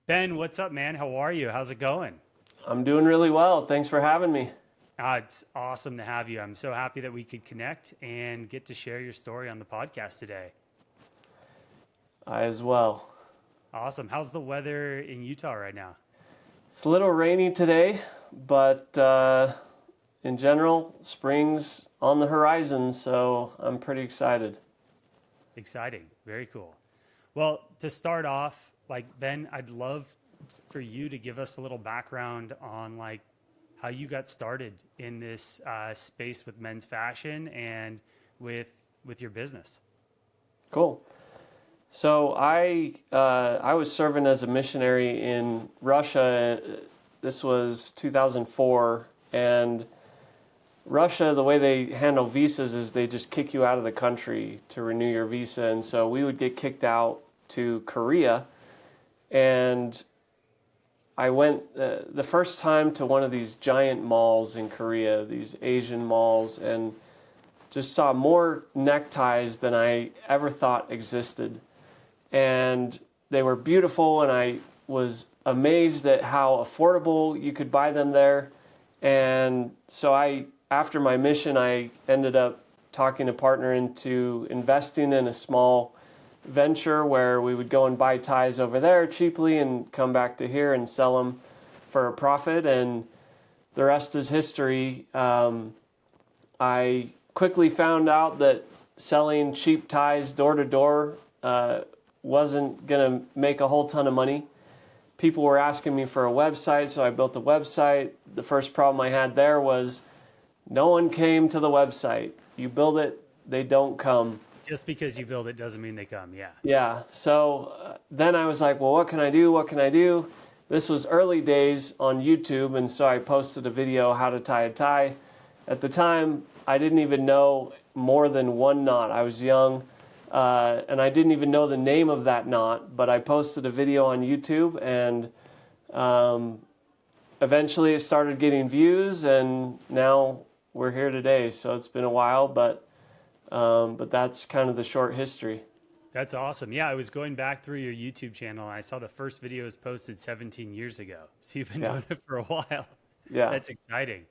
Ben, what's up, man? How are you? How's it going? I'm doing really well. Thanks for having me. It's awesome to have you. I'm so happy that we could connect and get to share your story on the podcast today. I as well. Awesome. How's the weather in Utah right now? It's a little rainy today, but in general, spring's on the horizon, so I'm pretty excited. Exciting. Very cool. Well, to start off, Ben, I'd love for you to give us a little background on how you got started in this space with men's fashion and with with your business. Cool. So I was serving as a missionary in Russia. This was 2004, and Russia, the way they handle visas is they just kick you out of the country to renew your visa. And so we would get kicked out to Korea. And I went the first time to one of these giant malls in Korea, these Asian malls, and just saw more neckties than I ever thought existed. And they were beautiful, and I was amazed at how affordable you could buy them there. And so after my mission, I ended up talking a partner into investing in a small venture where we would go and buy ties over there cheaply and come back to here and sell them for a profit. And the rest is history. I quickly found out that selling cheap ties door to door wasn't going to make a whole ton of money. People were asking me for a website, so I built a website. The first problem I had there was no one came to the website. You build it, they don't come. Just because you build it doesn't mean they come. Yeah. Yeah, so then I was like, well, what can I do? What can I do? This was early days on YouTube, and so I posted a video, how to tie a tie. At the time, I didn't even know more than one knot. I was young, and I didn't even know the name of that knot, but I posted a video on YouTube, and eventually it started getting views, and now we're here today. So it's been a while, but that's kind of the short history. That's awesome. Yeah, I was going back through your YouTube channel and I saw the first video was posted 17 years ago. So you've been Yeah, doing it for a while. yeah. That's exciting.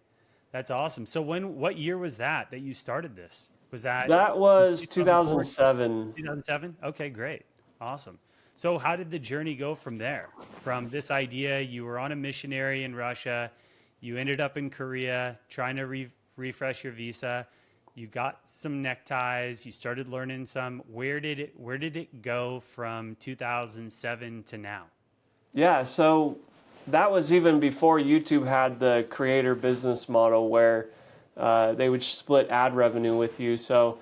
That's awesome. So what year was that you started this? Was that That was 2004, 2007. 2007? Okay, great. Awesome. So how did the journey go from there? From this idea, you were on a missionary in Russia, you ended up in Korea trying to refresh your visa. You got some neckties, you started learning some. Where did it go from 2007 to now? Yeah, so that was even before YouTube had the creator business model where they would split ad revenue with you. So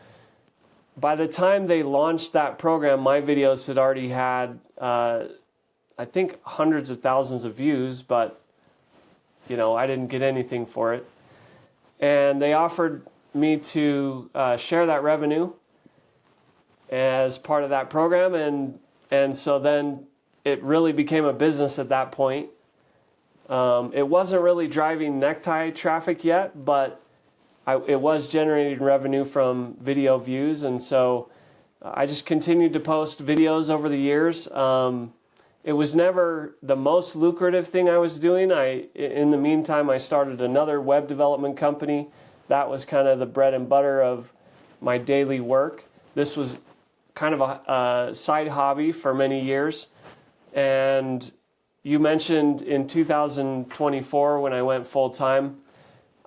by the time they launched that program, my videos had already had, I think, hundreds of thousands of views, but I didn't get anything for it. And they offered me to share that revenue as part of that program, and so then it really became a business at that point. It wasn't really driving necktie traffic yet, but it was generating revenue from video views, and so I just continued to post videos over the years. It was never the most lucrative thing I was doing. In the meantime, I started another web development company. That was kind of the bread and butter of my daily work. This was kind of a side hobby for many years. And you mentioned in 2024 when I went full time,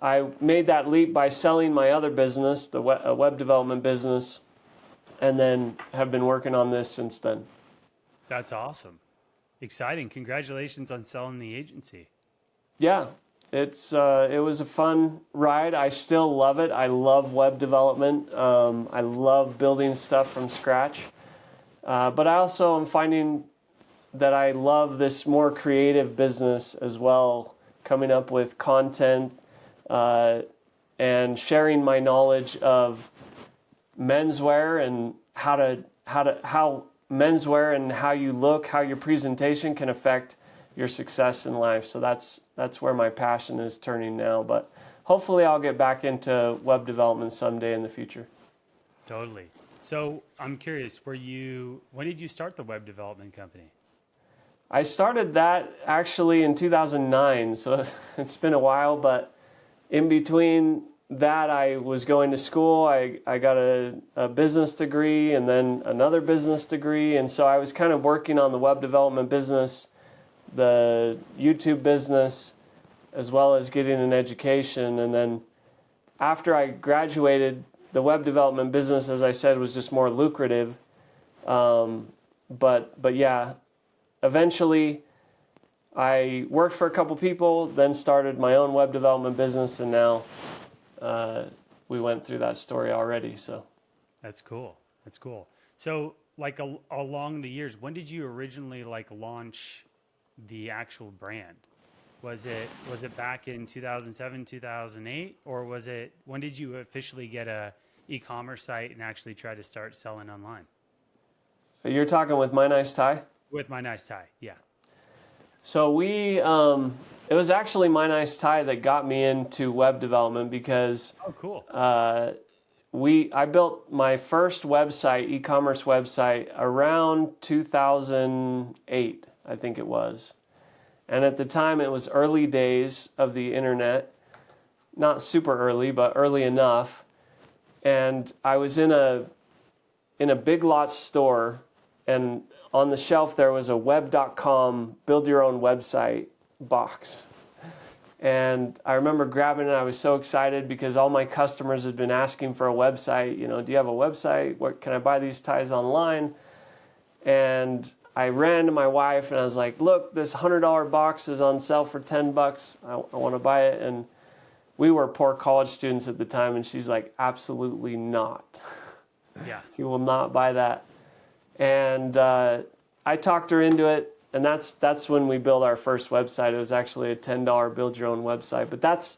I made that leap by selling my other business, the web development business, and then have been working on this since then. That's awesome. Exciting. Congratulations on selling the agency. Yeah, it was a fun ride. I still love it. I love web development. I love building stuff from scratch. But I also am finding that I love this more creative business as well, coming up with content uh, and sharing my knowledge of menswear and how menswear and how you look, how your presentation can affect your success in life. So that's where my passion is turning now. But hopefully I'll get back into web development someday in the future. Totally. So I'm curious, when did you start the web development company? I started that actually in 2009, so it's been a while, but in between that, I was going to school. I got a business degree and then another business degree, and so I was kind of working on the web development business, the YouTube business, as well as getting an education. And then after I graduated, the web development business, as I said, was just more lucrative. But yeah, eventually I worked for a couple people, then started my own web development business, and now we went through that story already. So That's cool. That's cool. So like along the years, when did you originally like launch the actual brand? Was it back in 2007, 2008, or when did you officially get a e-commerce site and actually try to start selling online? you're talking with MyNiceTie? With MyNiceTie, yeah. So it was actually MyNiceTie that got me into web development because Oh, cool. I built my first website, e-commerce website, around 2008, I think it was. And at the time, it was early days of the internet. Not super early, but early enough. And I was in a Big Lots store, and on the shelf there was a web.com build your own website box. And I remember grabbing it. I was so excited because all my customers had been asking for a website. You know, do you have a website? What can I buy these ties online? And I ran to my wife and I was like, look, this $100 box is on sale for $10. I want to buy it. And we were poor college students at the time, and she's like, absolutely not. Yeah. You will not buy that. And I talked her into it, and that's when we built our first website. It was actually a $10 build your own website. But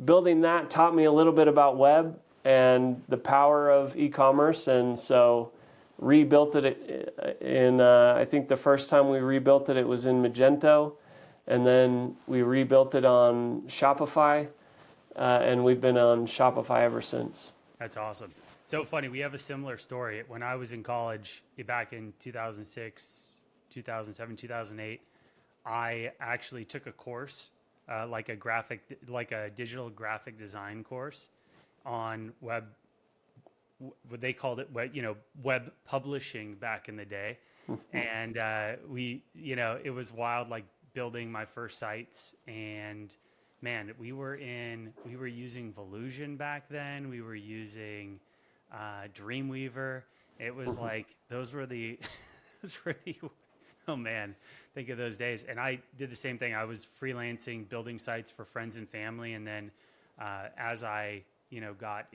building that taught me a little bit about web and the power of e-commerce, and so rebuilt it in, I think the first time we rebuilt it, it was in Magento, and then we rebuilt it on Shopify, and we've been on Shopify ever since. That's awesome. So funny. We have a similar story. When I was in college back in 2006, 2007, 2008, I actually took a course, like a digital graphic design course on web. What they called it, web publishing back in the day. And it was wild, like building my first sites. And man, we were using Volusion back then. We were using Dreamweaver. It was like those were the oh man, think of those days. And I did the same thing. I was freelancing, building sites for friends and family, and then as I got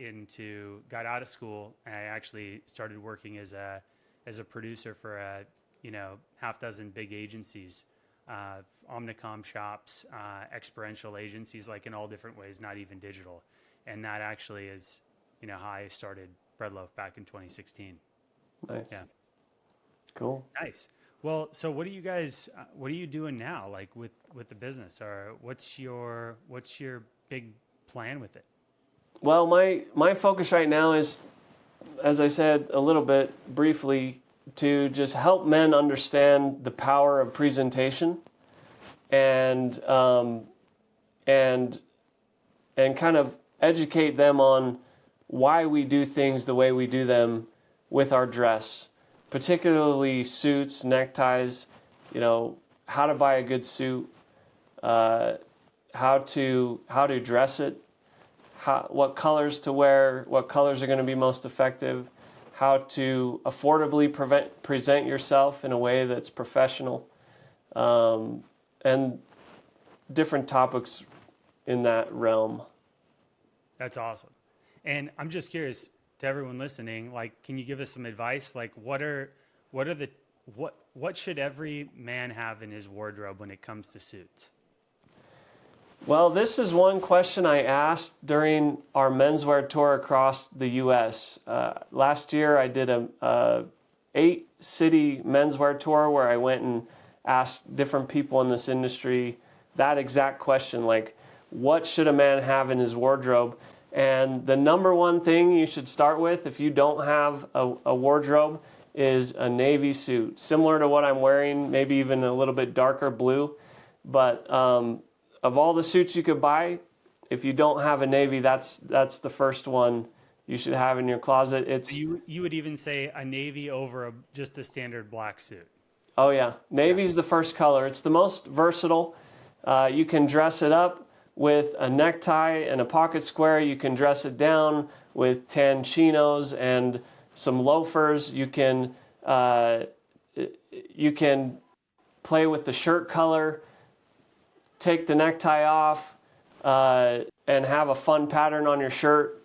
out of school, I actually started working as a producer for half dozen big agencies, Omnicom shops, experiential agencies, like in all different ways, not even digital. And that actually is, how I started Breadloaf back in 2016. Nice. Yeah. Cool. Nice. Well, so what are you doing now, like with the business, or what's your big plan with it? Well, my focus right now is, as I said a little bit briefly, to just help men understand the power of presentation, and kind of educate them on why we do things the way we do them with our dress, particularly suits, neckties, how to buy a good suit, how to dress it, what colors to wear, what colors are going to be most effective, how to affordably present yourself in a way that's professional, and different topics in that realm. That's awesome. And I'm just curious, to everyone listening, like, can you give us some advice? Like, what should every man have in his wardrobe when it comes to suits? Well, this is one question I asked during our menswear tour across the U.S. Last year, I did a 8-city menswear tour where I went and asked different people in this industry that exact question, like, what should a man have in his wardrobe? And the number one thing you should start with, if you don't have a wardrobe, is a navy suit, similar to what I'm wearing, maybe even a little bit darker blue. But of all the suits you could buy, if you don't have a navy, that's the first one you should have in your closet. It's You would even say a navy over just a standard black suit. Oh yeah, navy's the first color. It's the most versatile. You can dress it up with a necktie and a pocket square. You can dress it down with tan chinos and some loafers. You can play with the shirt color, take the necktie off, and have a fun pattern on your shirt.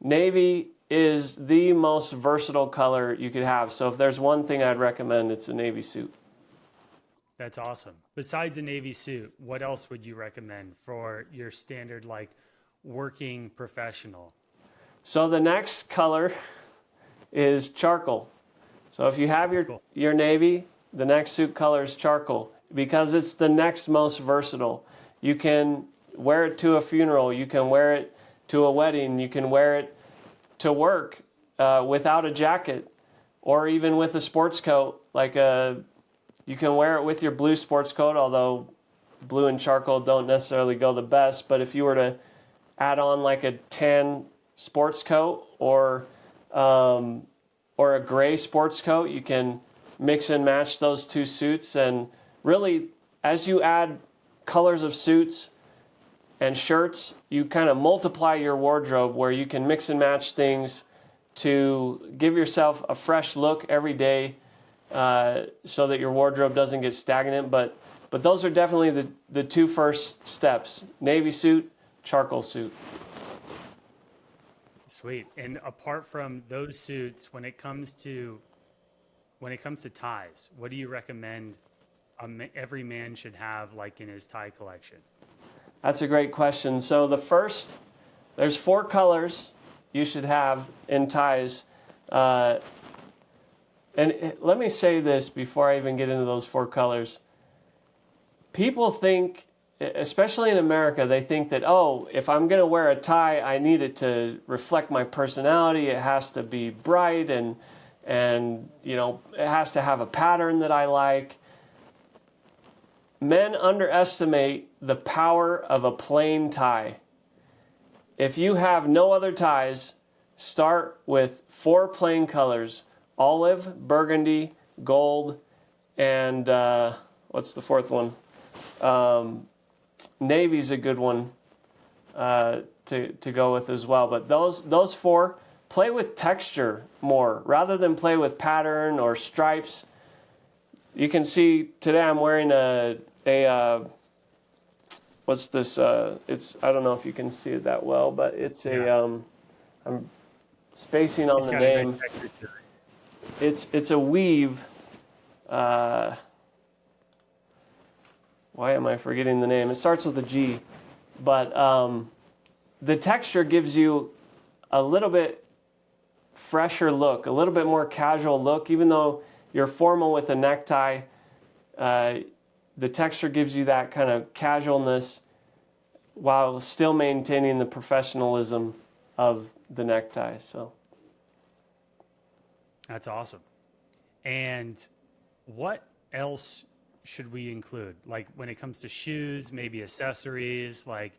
Navy is the most versatile color you could have. So if there's one thing I'd recommend, it's a navy suit. That's awesome. Besides a navy suit, what else would you recommend for your standard, like, working professional? So the next color is charcoal. So if you have your navy, the next suit color is charcoal because it's the next most versatile. You can wear it to a funeral. You can wear it to a wedding. You can wear it to work without a jacket or even with a sports coat. You can wear it with your blue sports coat, although blue and charcoal don't necessarily go the best. But if you were to add on like a tan sports coat or a gray sports coat, you can mix and match those two suits. And really, as you add colors of suits and shirts, you kind of multiply your wardrobe where you can mix and match things to give yourself a fresh look every day, so that your wardrobe doesn't get stagnant. But those are definitely the two first steps: navy suit, charcoal suit. Sweet. And apart from those suits, when it comes to ties, what do you recommend every man should have, like, in his tie collection? That's a great question. So there's 4 colors you should have in ties. And let me say this before I even get into those 4 colors. People think, especially in America, they think that, oh, if I'm going to wear a tie, I need it to reflect my personality. It has to be bright and it has to have a pattern that I like. Men underestimate the power of a plain tie. If you have no other ties, start with 4 plain colors: olive, burgundy, gold, and what's the 4th one? Navy's a good one to go with as well. But those 4, play with texture more rather than play with pattern or stripes. You can see today I'm wearing a what's this? I don't know if you can see it that well, but it's I'm spacing on the name. A nice texture to it. It's a weave. Why am I forgetting the name? It starts with a G, but the texture gives you a little bit fresher look, a little bit more casual look. Even though you're formal with a necktie, the texture gives you that kind of casualness while still maintaining the professionalism of the necktie. So That's awesome. And what else should we include? Like, when it comes to shoes, maybe accessories, like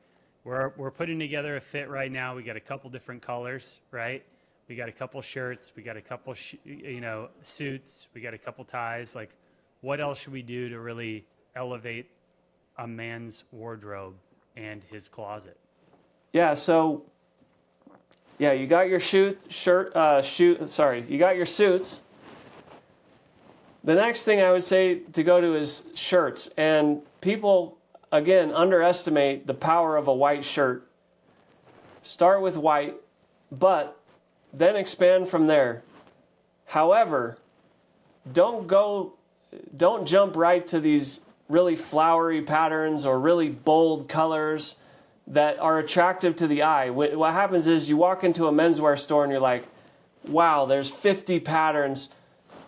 we're putting together a fit right now. We got a couple different colors, right? We got a couple shirts, we got a couple suits, we got a couple ties. Like, what else should we do to really elevate a man's wardrobe and his closet? Yeah, so you got your you got your suits. The next thing I would say to go to is shirts. And people, again, underestimate the power of a white shirt. Start with white, but then expand from there. However, don't jump right to these really flowery patterns or really bold colors that are attractive to the eye. What happens is you walk into a menswear store and you're like, wow, there's 50 patterns.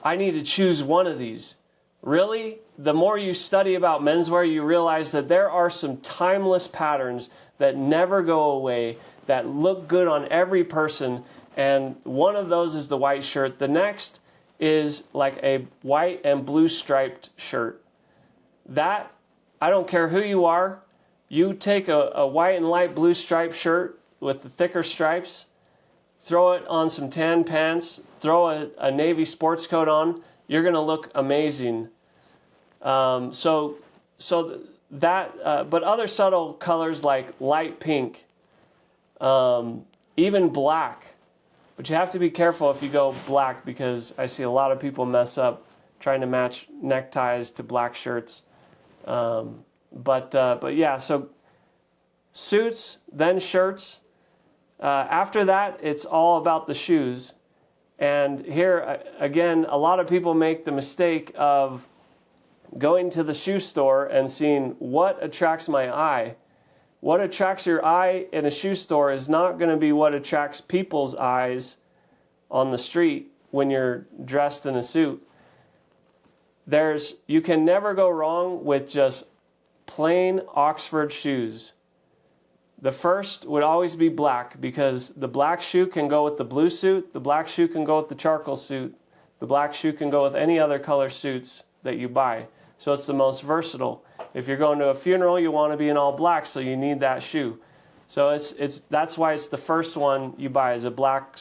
I need to choose one of these. Really? The more you study about menswear, you realize that there are some timeless patterns that never go away, that look good on every person. And one of those is the white shirt. The next is like a white and blue striped shirt. That, I don't care who you are, you take a white and light blue striped shirt with the thicker stripes, throw it on some tan pants, throw a navy sports coat on, you're going to look amazing. So that, but other subtle colors like light pink, even black. But you have to be careful if you go black, because I see a lot of people mess up trying to match neckties to black shirts. But yeah, so suits, then shirts. After that, it's all about the shoes. And here, again, a lot of people make the mistake of going to the shoe store and seeing what attracts my eye. What attracts your eye in a shoe store is not going to be what attracts people's eyes on the street when you're dressed in a suit. You can never go wrong with just plain Oxford shoes. The first would always be black, because the black shoe can go with the blue suit, the black shoe can go with the charcoal suit, the black shoe can go with any other color suits that you buy. So it's the most versatile. If you're going to a funeral, you want to be in all black, so you need that shoe. So that's why it's the first one you buy, is a black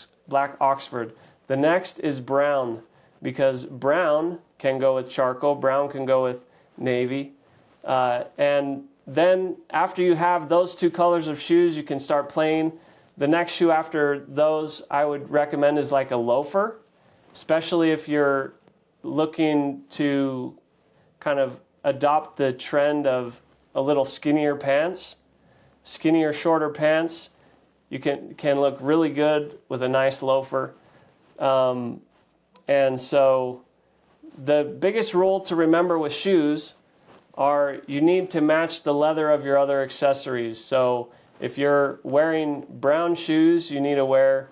Oxford. The next is brown, because brown can go with charcoal, brown can go with navy. And then after you have those two colors of shoes, you can start playing. The next shoe after those I would recommend is like a loafer, especially if you're looking to kind of adopt the trend of a little skinnier pants. Skinnier, shorter pants, you can look really good with a nice loafer. And so the biggest rule to remember with shoes are you need to match the leather of your other accessories. So if you're wearing brown shoes, you need to wear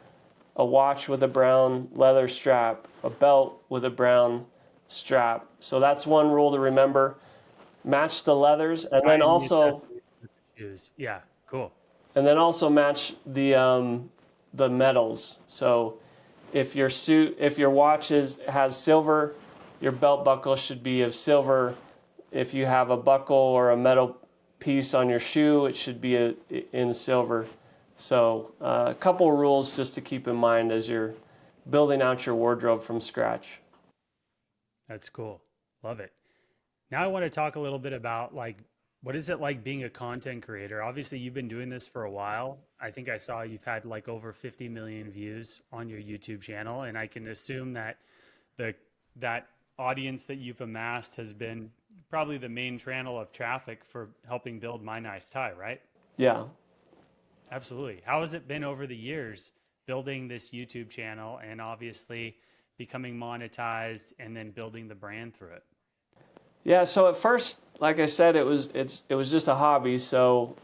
a watch with a brown leather strap, a belt with a brown strap. So that's one rule to remember. Match the leathers, and then also shoes. Yeah, cool. And then also match the metals. So if your watch has silver, your belt buckle should be of silver. If you have a buckle or a metal piece on your shoe, it should be in silver. So a couple of rules just to keep in mind as you're building out your wardrobe from scratch. That's cool. Love it. Now I want to talk a little bit about, like, what is it like being a content creator? Obviously, you've been doing this for a while. I think I saw you've had like over 50 million views on your YouTube channel, and I can assume that that audience that you've amassed has been probably the main channel of traffic for helping build MyNiceTie, right? Yeah. Absolutely. How has it been over the years building this YouTube channel and obviously becoming monetized and then building the brand through it? Yeah, so at first, like I said, it was just a hobby. So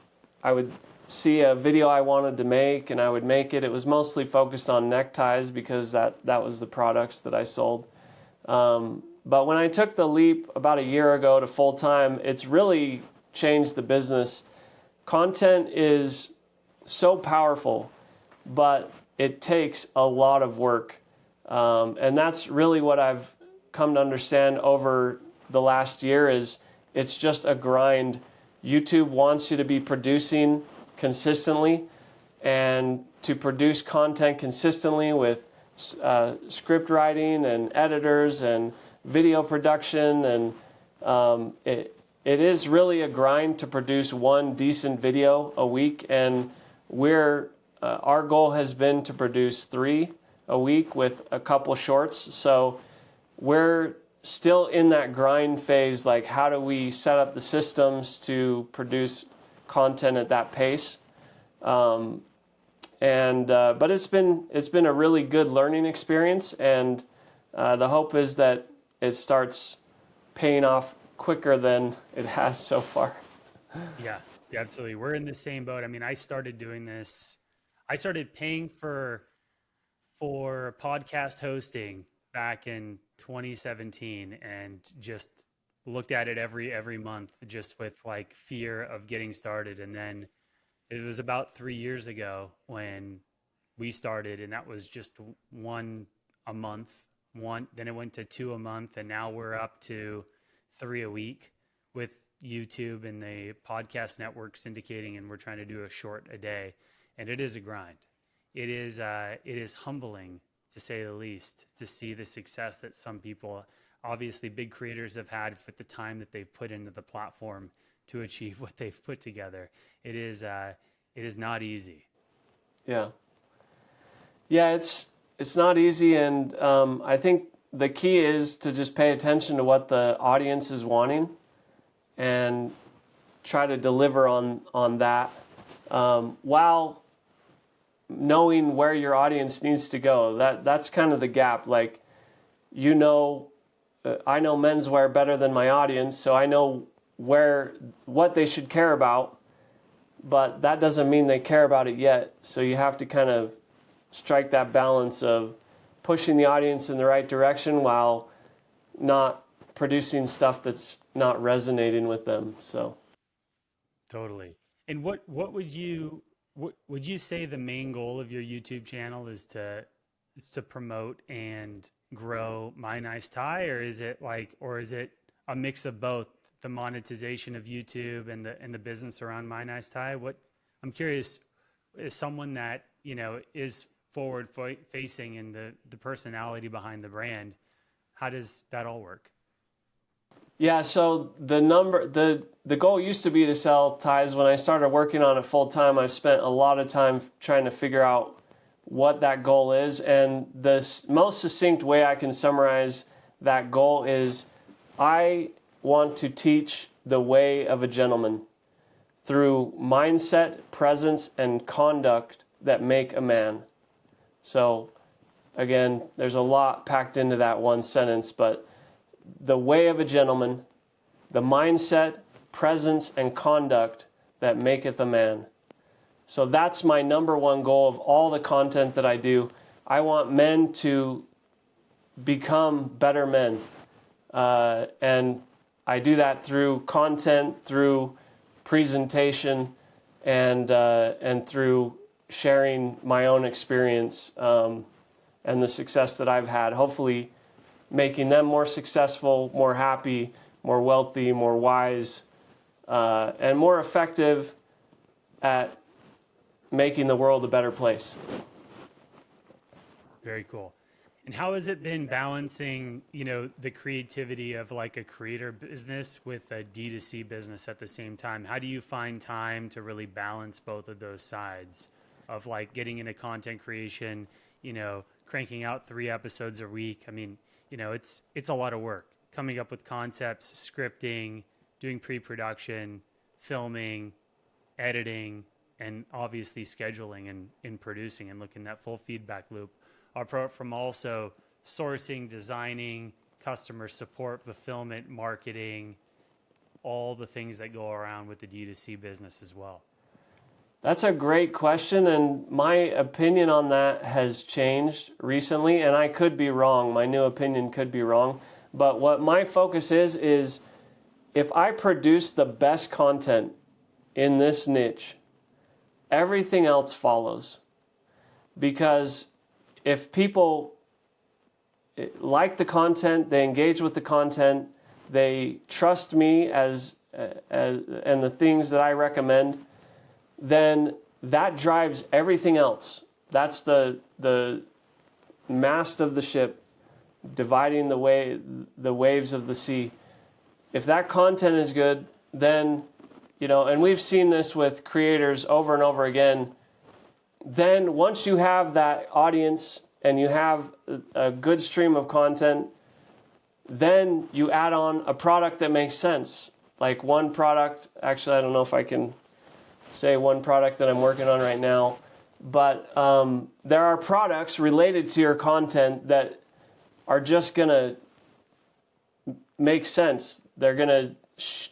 I would see a video I wanted to make and I would make it. It was mostly focused on neckties because that was the products that I sold. But when I took the leap about a year ago to full time, it's really changed the business. Content is so powerful, but it takes a lot of work. And that's really what I've come to understand over the last year is it's just a grind. YouTube wants you to be producing consistently, and to produce content consistently with script writing and editors and video production, and it is really a grind to produce one decent video a week, and our goal has been to produce 3 a week with a couple shorts. So we're still in that grind phase, like how do we set up the systems to produce content at that pace. But it's been a really good learning experience, and the hope is that it starts paying off quicker than it has so far. Yeah, absolutely. We're in the same boat. I mean, I started doing this. I started paying for podcast hosting back in 2017 and just looked at it every month just with like fear of getting started. And then it was about 3 years ago when we started, and that was just one a month one, then it went to 2 a month, and now we're up to 3 a week with YouTube and the podcast network syndicating, and we're trying to do a short a day. And it is a grind. It is humbling, to say the least, to see the success that some people, obviously big creators, have had with the time that they've put into the platform to achieve what they've put together. It is not easy. Yeah. Yeah, it's not easy, and I think the key is to just pay attention to what the audience is wanting and try to deliver on that, while knowing where your audience needs to go. That's kind of the gap. Like, I know menswear better than my audience, so I know what they should care about, but that doesn't mean they care about it yet. So you have to kind of strike that balance of pushing the audience in the right direction while not producing stuff that's not resonating with them. So Totally. And what would you say the main goal of your YouTube channel is to promote and grow MyNiceTie, or is it a mix of both, the monetization of YouTube and the business around MyNiceTie? I'm curious, as someone that, is forward facing and the personality behind the brand, how does that all work? yeah, so the goal used to be to sell ties. When I started working on it full time, I've spent a lot of time trying to figure out what that goal is. And the most succinct way I can summarize that goal is, I want to teach the way of a gentleman through mindset, presence, and conduct that make a man. So again, there's a lot packed into that one sentence, but the way of a gentleman, the mindset, presence, and conduct that maketh a man. So that's my number one goal of all the content that I do. I want men to become better men. And I do that through content, through presentation, and through sharing my own experience, and the success that I've had. Hopefully making them more successful, more happy, more wealthy, more wise, and more effective at making the world a better place. Very cool. And how has it been balancing, the creativity of like a creator business with a D2C business at the same time? How do you find time to really balance both of those sides of like getting into content creation, cranking out 3 episodes a week? I mean, it's a lot of work coming up with concepts, scripting, doing pre-production, filming, editing, and obviously scheduling and producing and looking at that full feedback loop. Apart from also sourcing, designing, customer support, fulfillment, marketing, all the things that go around with the D2C business as well. That's a great question, and my opinion on that has changed recently, and I could be wrong. My new opinion could be wrong. But what my focus is if I produce the best content in this niche, everything else follows. Because if people like the content, they engage with the content, they trust me and the things that I recommend, then that drives everything else. That's the mast of the ship, dividing the waves of the sea. If that content is good, then, and we've seen this with creators over and over again, then once you have that audience and you have a good stream of content, then you add on a product that makes sense. Like one product, actually, I don't know if I can say one product that I'm working on right now, but there are products related to your content that are just going to make sense. They're going to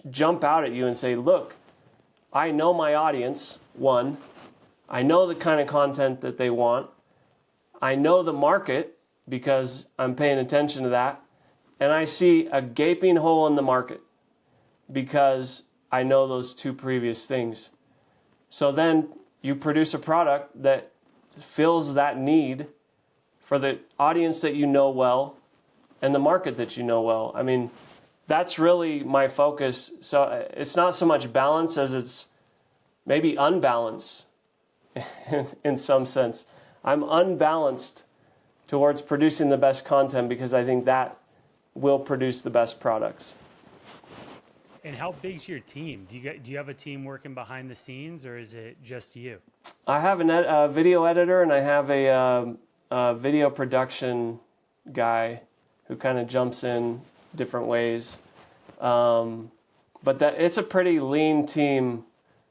jump out at you and say, look, I know my audience, one. I know the kind of content that they want. I know the market because I'm paying attention to that. And I see a gaping hole in the market because I know those 2 previous things. So then you produce a product that fills that need for the audience that you know well and the market that you know well. I mean, that's really my focus. So it's not so much balance as it's maybe unbalance in some sense. I'm unbalanced towards producing the best content because I think that will produce the best products. And how big's your team? Do you have a team working behind the scenes, or is it just you? I have a video editor, and I have a video production guy who kind of jumps in different ways. But it's a pretty lean team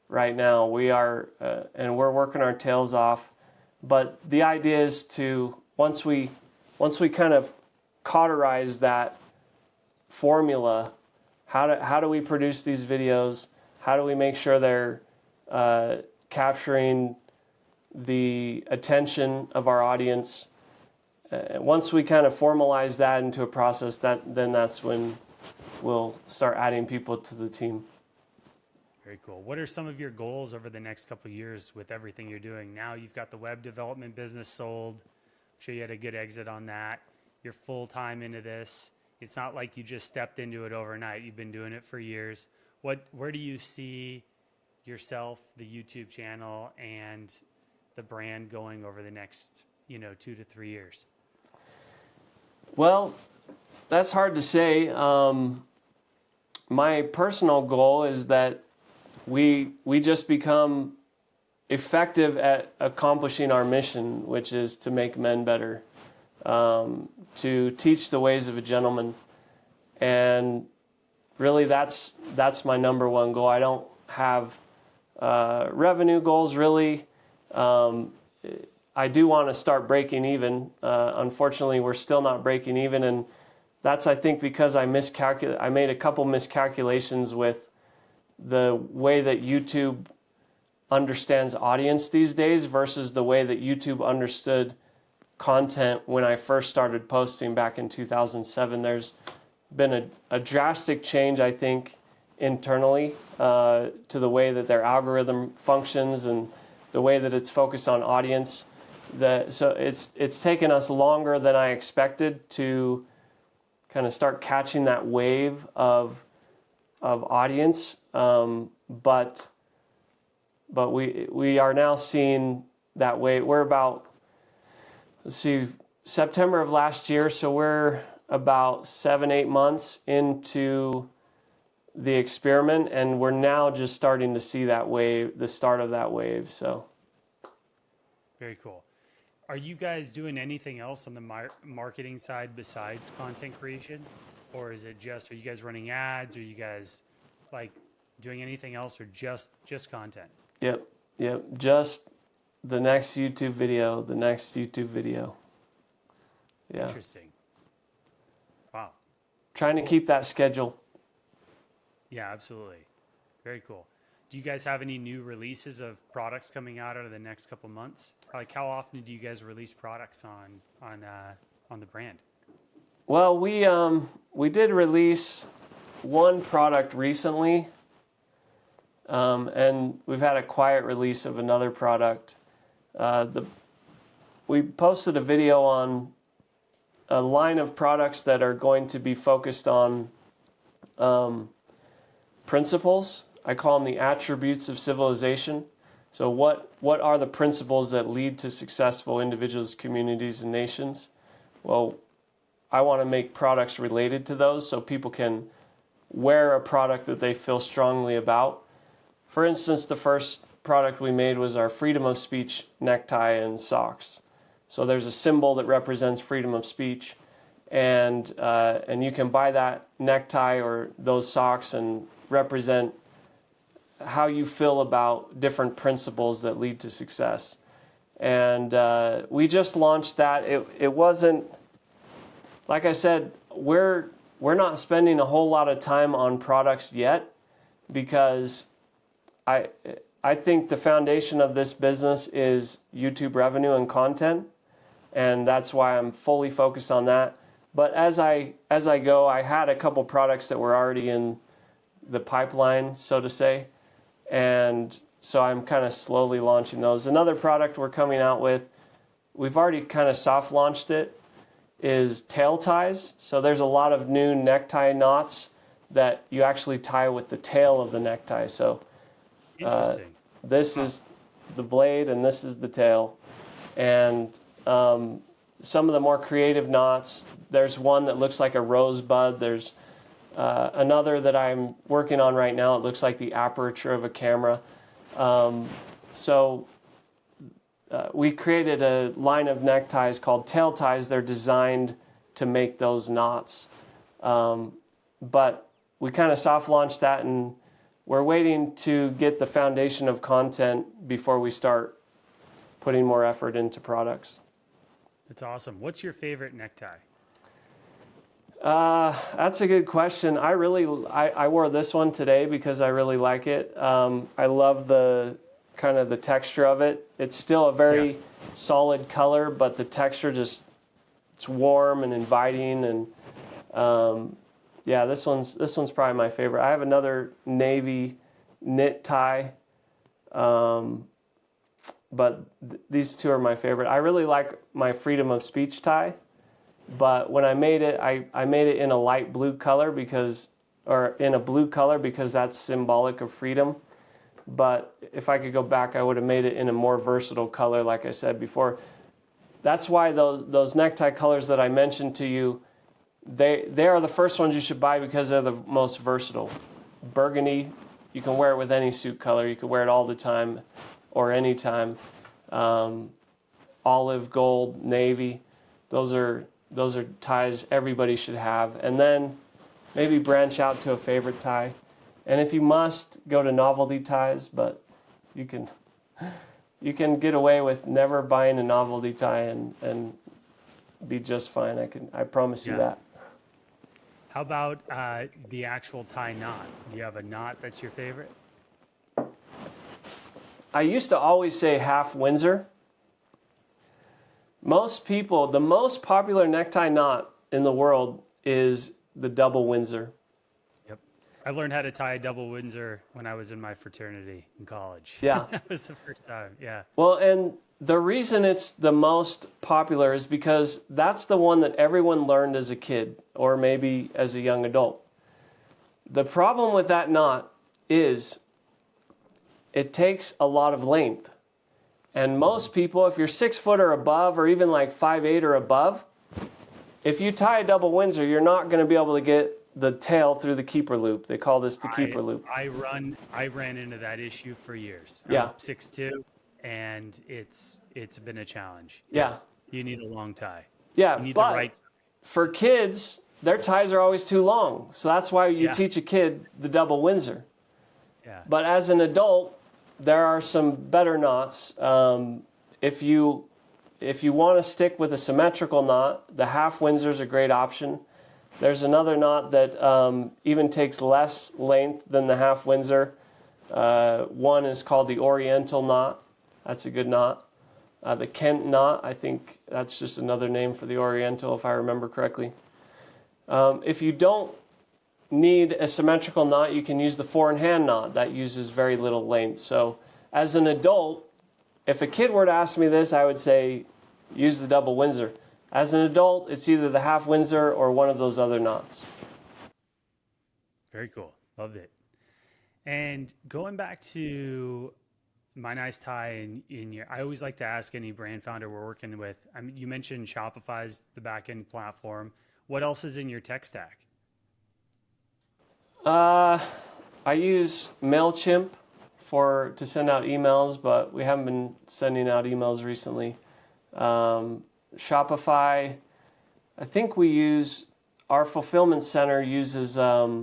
right now. We are, and we're working our tails off. But the idea is to once we kind of cauterize that formula, how do we produce these videos? How do we make sure they're capturing the attention of our audience? Once we kind of formalize that into a process, then that's when we'll start adding people to the team. Very cool. What are some of your goals over the next couple of years with everything you're doing? Now you've got the web development business sold. I'm sure you had a good exit on that. You're full-time into this. It's not like you just stepped into it overnight. You've been doing it for years. Where do you see yourself, the YouTube channel, and the brand going over the next, 2 to 3 years? Well, that's hard to say. My personal goal is that we just become effective at accomplishing our mission, which is to make men better, to teach the ways of a gentleman. And really that's my number one goal. I don't have revenue goals really. I do want to start breaking even. Unfortunately, we're still not breaking even, and that's, I think, because I made a couple miscalculations with the way that YouTube understands audience these days versus the way that YouTube understood content when I first started posting back in 2007. There's been a drastic change, I think, internally to the way that their algorithm functions and the way that it's focused on audience. So it's taken us longer than I expected to kind of start catching that wave of audience, but we are now seeing that wave. We're about, September of last year, so we're about 7-8 months into the experiment, and we're now just starting to see that wave, the start of that wave. So very cool. Are you guys doing anything else on the marketing side besides content creation? Or is it just, are you guys running ads? Are you guys doing anything else, or just content? Yep. Just the next YouTube video, Yeah. Interesting. Wow. Trying to keep that schedule. Yeah, absolutely. Very cool. Do you guys have any new releases of products coming out over the next couple months? How often do you guys release products on the brand? Well, we did release one product recently, and we've had a quiet release of another product. We posted a video on a line of products that are going to be focused on principles. I call them the attributes of civilization. So what are the principles that lead to successful individuals, communities, and nations? Well, I want to make products related to those so people can wear a product that they feel strongly about. For instance, the first product we made was our freedom of speech necktie and socks. So there's a symbol that represents freedom of speech, and you can buy that necktie or those socks and represent how you feel about different principles that lead to success. And we just launched that. It wasn't, like I said, we're not spending a whole lot of time on products yet, because I think the foundation of this business is YouTube revenue and content, and that's why I'm fully focused on that. But as I go, I had a couple products that were already in the pipeline, so to say, and so I'm kind of slowly launching those. Another product we're coming out with, we've already kind of soft launched it, is tail ties. So there's a lot of new necktie knots that you actually tie with the tail of the necktie. So Interesting. this is the blade and this is the tail. And some of the more creative knots, there's one that looks like a rosebud. There's another that I'm working on right now. It looks like the aperture of a camera. We created a line of neckties called tail ties. They're designed to make those knots. But we kind of soft launched that, and we're waiting to get the foundation of content before we start putting more effort into products. That's awesome. What's your favorite necktie? That's a good question. I wore this one today because I really like it. I love the kind of the texture of it. It's still a very solid color, but the texture it's warm and inviting. And this one's probably my favorite. I have another navy knit tie, but these two are my favorite. I really like my freedom of speech tie. But when I made it, I made it in a light blue color in a blue color because that's symbolic of freedom. But if I could go back, I would have made it in a more versatile color, like I said before. That's why those necktie colors that I mentioned to you, they are the first ones you should buy because they're the most versatile. Burgundy, you can wear it with any suit color. You can wear it all the time or anytime. Olive, gold, navy, those are ties everybody should have. And then maybe branch out to a favorite tie. And if you must, go to novelty ties, but you can get away with never buying a novelty tie and be just fine. I promise you that. How about the actual tie knot? Do you have a knot that's your favorite? I used to always say half Windsor. Most people, the most popular necktie knot in the world is the double Windsor. Yep. I learned how to tie a double Windsor when I was in my fraternity in college. Yeah. That was the first time, yeah. Well, and the reason it's the most popular is because that's the one that everyone learned as a kid or maybe as a young adult. The problem with that knot is it takes a lot of length. And most people, if you're 6 foot or above, or even like 5'8" or above, if you tie a double Windsor, you're not going to be able to get the tail through the keeper loop. They call this the keeper loop. I ran into that issue for years. Yeah. I'm 6'2", and it's been a challenge. Yeah. You need a long tie. Yeah, You need but the right tie. for kids, their ties are always too long. So that's why you teach a kid the double Windsor. Yeah. But as an adult, there are some better knots. If you want to stick with a symmetrical knot, the half Windsor is a great option. There's another knot that even takes less length than the half Windsor. One is called the Oriental knot. That's a good knot. The Kent knot, I think that's just another name for the Oriental, if I remember correctly. If you don't need a symmetrical knot, you can use the 4-in-hand knot. That uses very little length. So as an adult, if a kid were to ask me this, I would say use the double Windsor. As an adult, it's either the half Windsor or one of those other knots. Very cool. Loved it. And going back to MyNiceTie in your, I always like to ask any brand founder we're working with. I mean, you mentioned Shopify's the back-end platform. What else is in your tech stack? I use MailChimp to send out emails, but we haven't been sending out emails recently. Shopify, I think our fulfillment center uses ShipStation.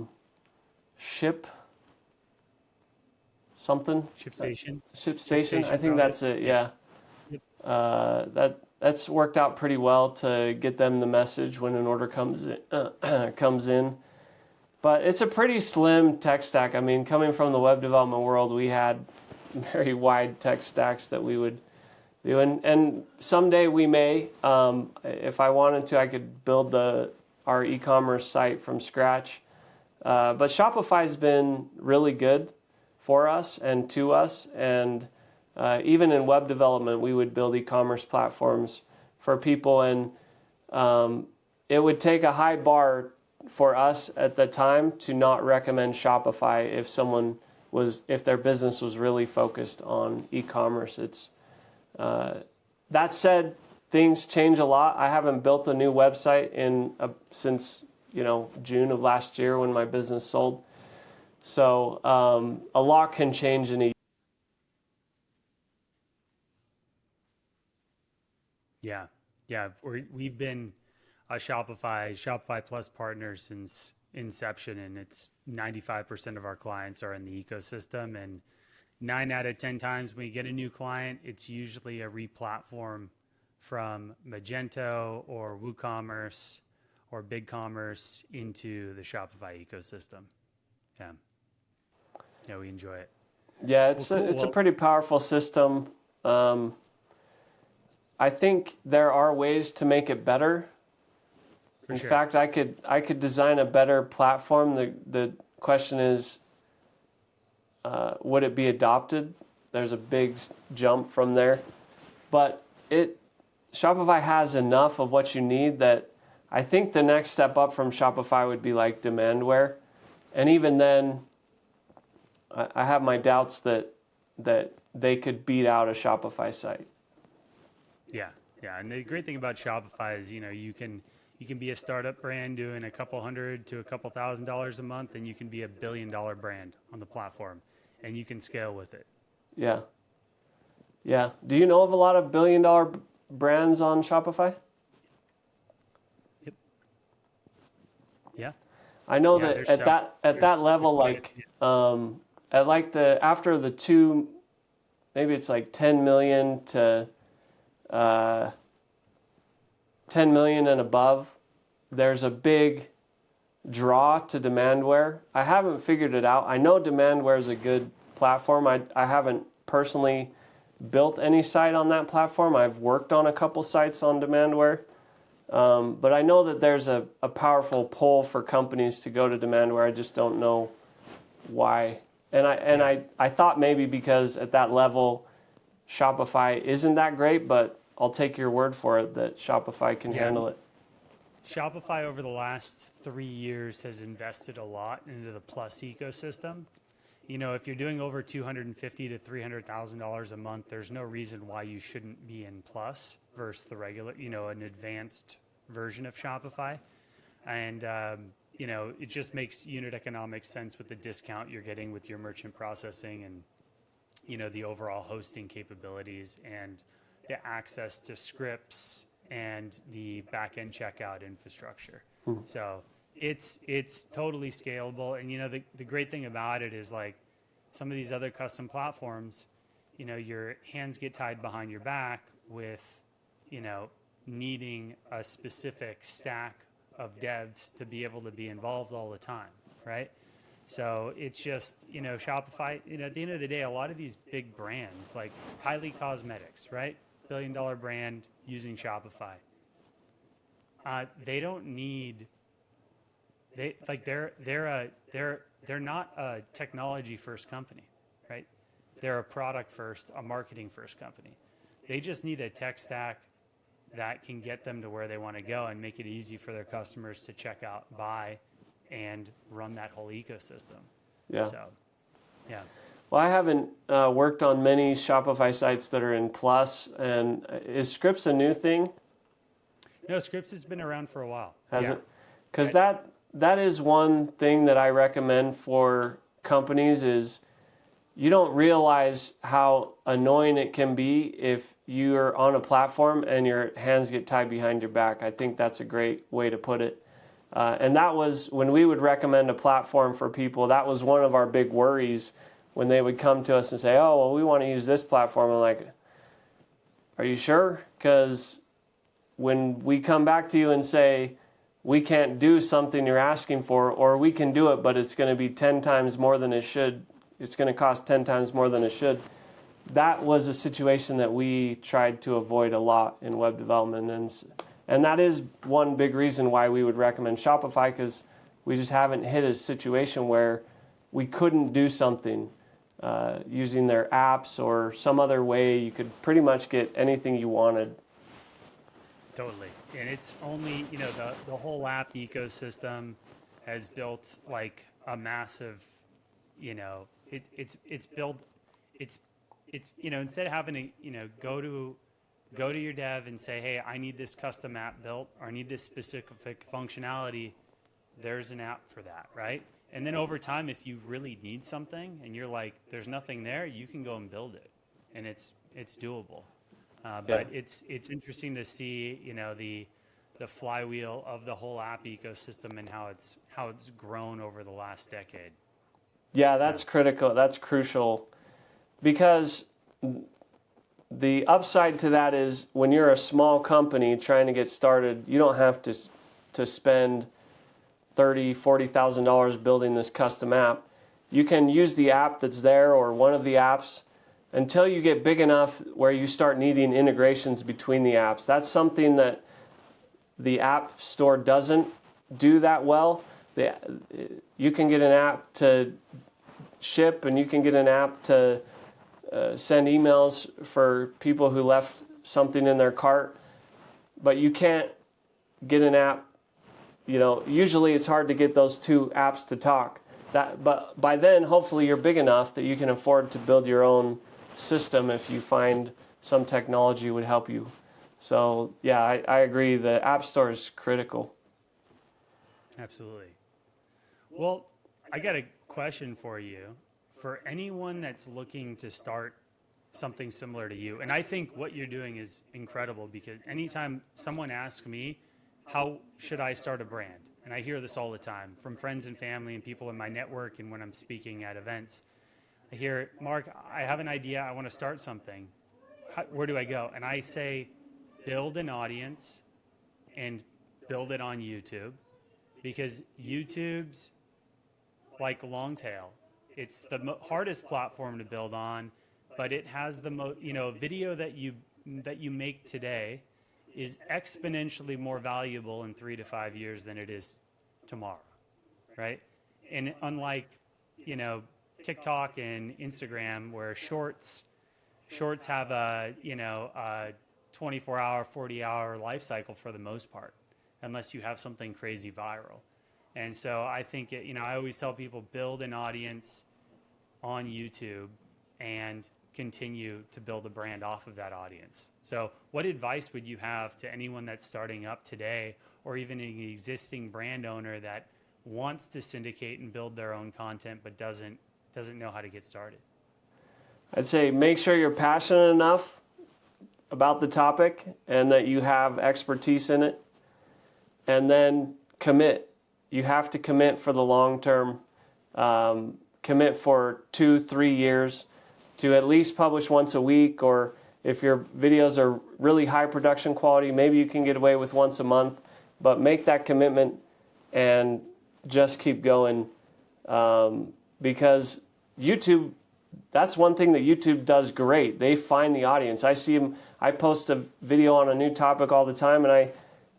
ShipStation, I think that's it. Yeah. That's worked out pretty well to get them the message when an order comes in. But it's a pretty slim tech stack. I mean, coming from the web development world, we had very wide tech stacks that we would do. And someday we may, if I wanted to, I could build our e-commerce site from scratch. But Shopify's been really good for us and to us. And even in web development, we would build e-commerce platforms for people. And it would take a high bar for us at the time to not recommend Shopify if their business was really focused on e-commerce. That said, things change a lot. I haven't built a new website since June of last year when my business sold. So a lot can change in a Yeah. Yeah. We've been a Shopify Plus partner since inception, and it's 95% of our clients are in the ecosystem. And 9 out of 10 times when we get a new client, it's usually a replatform from Magento or WooCommerce or BigCommerce into the Shopify ecosystem. Yeah. Yeah, we enjoy it. Yeah, Well, cool. a pretty powerful system. I think there are ways to make it better. In fact, I could design a better platform. The question is, would it be adopted? There's a big jump from there, but Shopify has enough of what you need that I think the next step up from Shopify would be like Demandware, and even then, I have my doubts that they could beat out a Shopify site. Yeah, yeah, and the great thing about Shopify is you can be a startup brand doing a couple $100 to a couple $1,000s a month, and you can be $1 billion brand on the platform, and you can scale with it. Yeah. Yeah. Do you know of a lot of $1 billion brands on Shopify? Yep. Yeah. I know that at that level, like after the two, maybe it's like 10 million to 10 million and above, there's a big draw to Demandware. I haven't figured it out. I know Demandware is a good platform. I haven't personally built any site on that platform. I've worked on a couple sites on Demandware. But I know that there's a powerful pull for companies to go to Demandware. I just don't know why. I thought maybe because at that level, Shopify isn't that great, but I'll take your word for it that Shopify can handle it. Shopify over the last 3 years has invested a lot into the Plus ecosystem. If you're doing over $250,000 to $300,000 a month, there's no reason why you shouldn't be in Plus versus the regular, an advanced version of Shopify. And, it just makes unit economic sense with the discount you're getting with your merchant processing and, the overall hosting capabilities and the access to scripts and the back-end checkout infrastructure. So it's totally scalable. And, the great thing about it is like some of these other custom platforms, your hands get tied behind your back with, needing a specific stack of devs to be able to be involved all the time, right? So it's just, Shopify, at the end of the day, a lot of these big brands like Kylie Cosmetics, right? $1 billion brand using Shopify. They don't need, they're not a technology first company, right? They're a product first, a marketing first company. They just need a tech stack that can get them to where they want to go and make it easy for their customers to check out, buy, and run that whole ecosystem. Yeah. So, yeah. Well, I haven't worked on many Shopify sites that are in Plus. And is Scripts a new thing? No, Scripts has been around for a while. Has it? Because that is one thing that I recommend for companies is you don't realize how annoying it can be if you're on a platform and your hands get tied behind your back. I think that's a great way to put it. And that was when we would recommend a platform for people, that was one of our big worries when they would come to us and say, oh, well, we want to use this platform. I'm like, are you sure? Because when we come back to you and say, we can't do something you're asking for, or we can do it, but it's going to be 10 times more than it should, it's going to cost 10 times more than it should. That was a situation that we tried to avoid a lot in web development. And that is one big reason why we would recommend Shopify, because we just haven't hit a situation where we couldn't do something using their apps or some other way. You could pretty much get anything you wanted. Totally. And it's only, the whole app ecosystem has built like a massive, it's built, it's, instead of having to, go to your dev and say, hey, I need this custom app built or I need this specific functionality, there's an app for that, right? And then over time, if you really need something and you're like, there's nothing there, you can go and build it, and it's doable. But it's interesting to see, the flywheel of the whole app ecosystem and how it's grown over the last decade. Yeah, that's critical. That's crucial, because the upside to that is when you're a small company trying to get started, you don't have to spend $30,000-$40,000 building this custom app. You can use the app that's there or one of the apps until you get big enough where you start needing integrations between the apps. That's something that the App Store doesn't do that well. You can get an app to ship, and you can get an app to send emails for people who left something in their cart, but you can't get an app. Usually it's hard to get those two apps to talk. But by then, hopefully you're big enough that you can afford to build your own system if you find some technology would help you. So yeah, I agree. The App Store is critical. Absolutely. Well, I got a question for you. For anyone that's looking to start something similar to you, and I think what you're doing is incredible, because anytime someone asks me, how should I start a brand? And I hear this all the time from friends and family and people in my network, and when I'm speaking at events, I hear, Mark, I have an idea. I want to start something. Where do I go? And I say, build an audience and build it on YouTube, because YouTube's like long tail. It's the hardest platform to build on, but it has the most, video that you make today is exponentially more valuable in 3 to 5 years than it is tomorrow, right? And unlike, TikTok and Instagram, where shorts have a 24-hour, 40-hour life cycle for the most part, unless you have something crazy viral. And so I think, I always tell people, build an audience on YouTube and continue to build a brand off of that audience. So what advice would you have to anyone that's starting up today, or even an existing brand owner that wants to syndicate and build their own content but doesn't know how to get started? I'd say make sure you're passionate enough about the topic and that you have expertise in it, and then commit. You have to commit for the long term. Commit for 2-3 years to at least publish once a week, or if your videos are really high production quality, maybe you can get away with once a month, but make that commitment and just keep going, because YouTube, that's one thing that YouTube does great. They find the audience. I see them. I post a video on a new topic all the time, and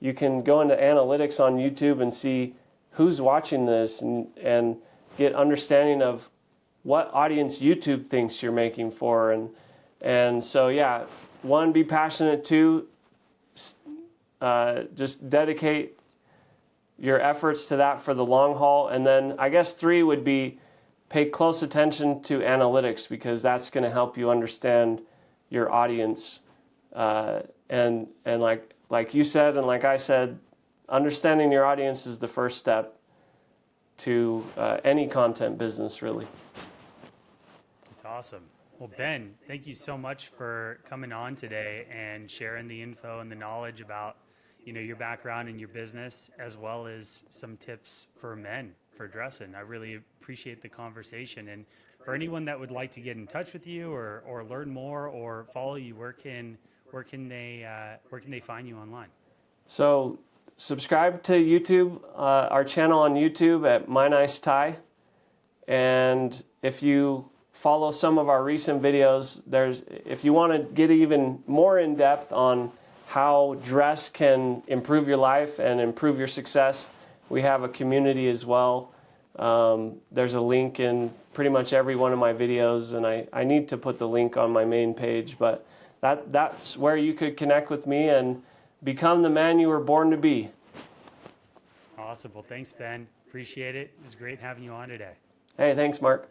you can go into analytics on YouTube and see who's watching this and get understanding of what audience YouTube thinks you're making for. And so, yeah, 1, be passionate. 2, just dedicate your efforts to that for the long haul. And then I guess 3 would be pay close attention to analytics, because that's going to help you understand your audience. And like you said, and like I said, understanding your audience is the first step to any content business, really. That's awesome. Well, Ben, thank you so much for coming on today and sharing the info and the knowledge about, your background and your business, as well as some tips for men for dressing. I really appreciate the conversation. And for anyone that would like to get in touch with you or learn more or follow you, where can they find you online? So subscribe to YouTube, our channel on YouTube at MyNiceTie. And if you follow some of our recent videos, if you want to get even more in depth on how dress can improve your life and improve your success, we have a community as well. There's a link in pretty much every one of my videos, and I need to put the link on my main page, but that's where you could connect with me. And become the man you were born to be. Awesome. Well, thanks, Ben. Appreciate it. It was great having you on today. Hey, thanks, Mark.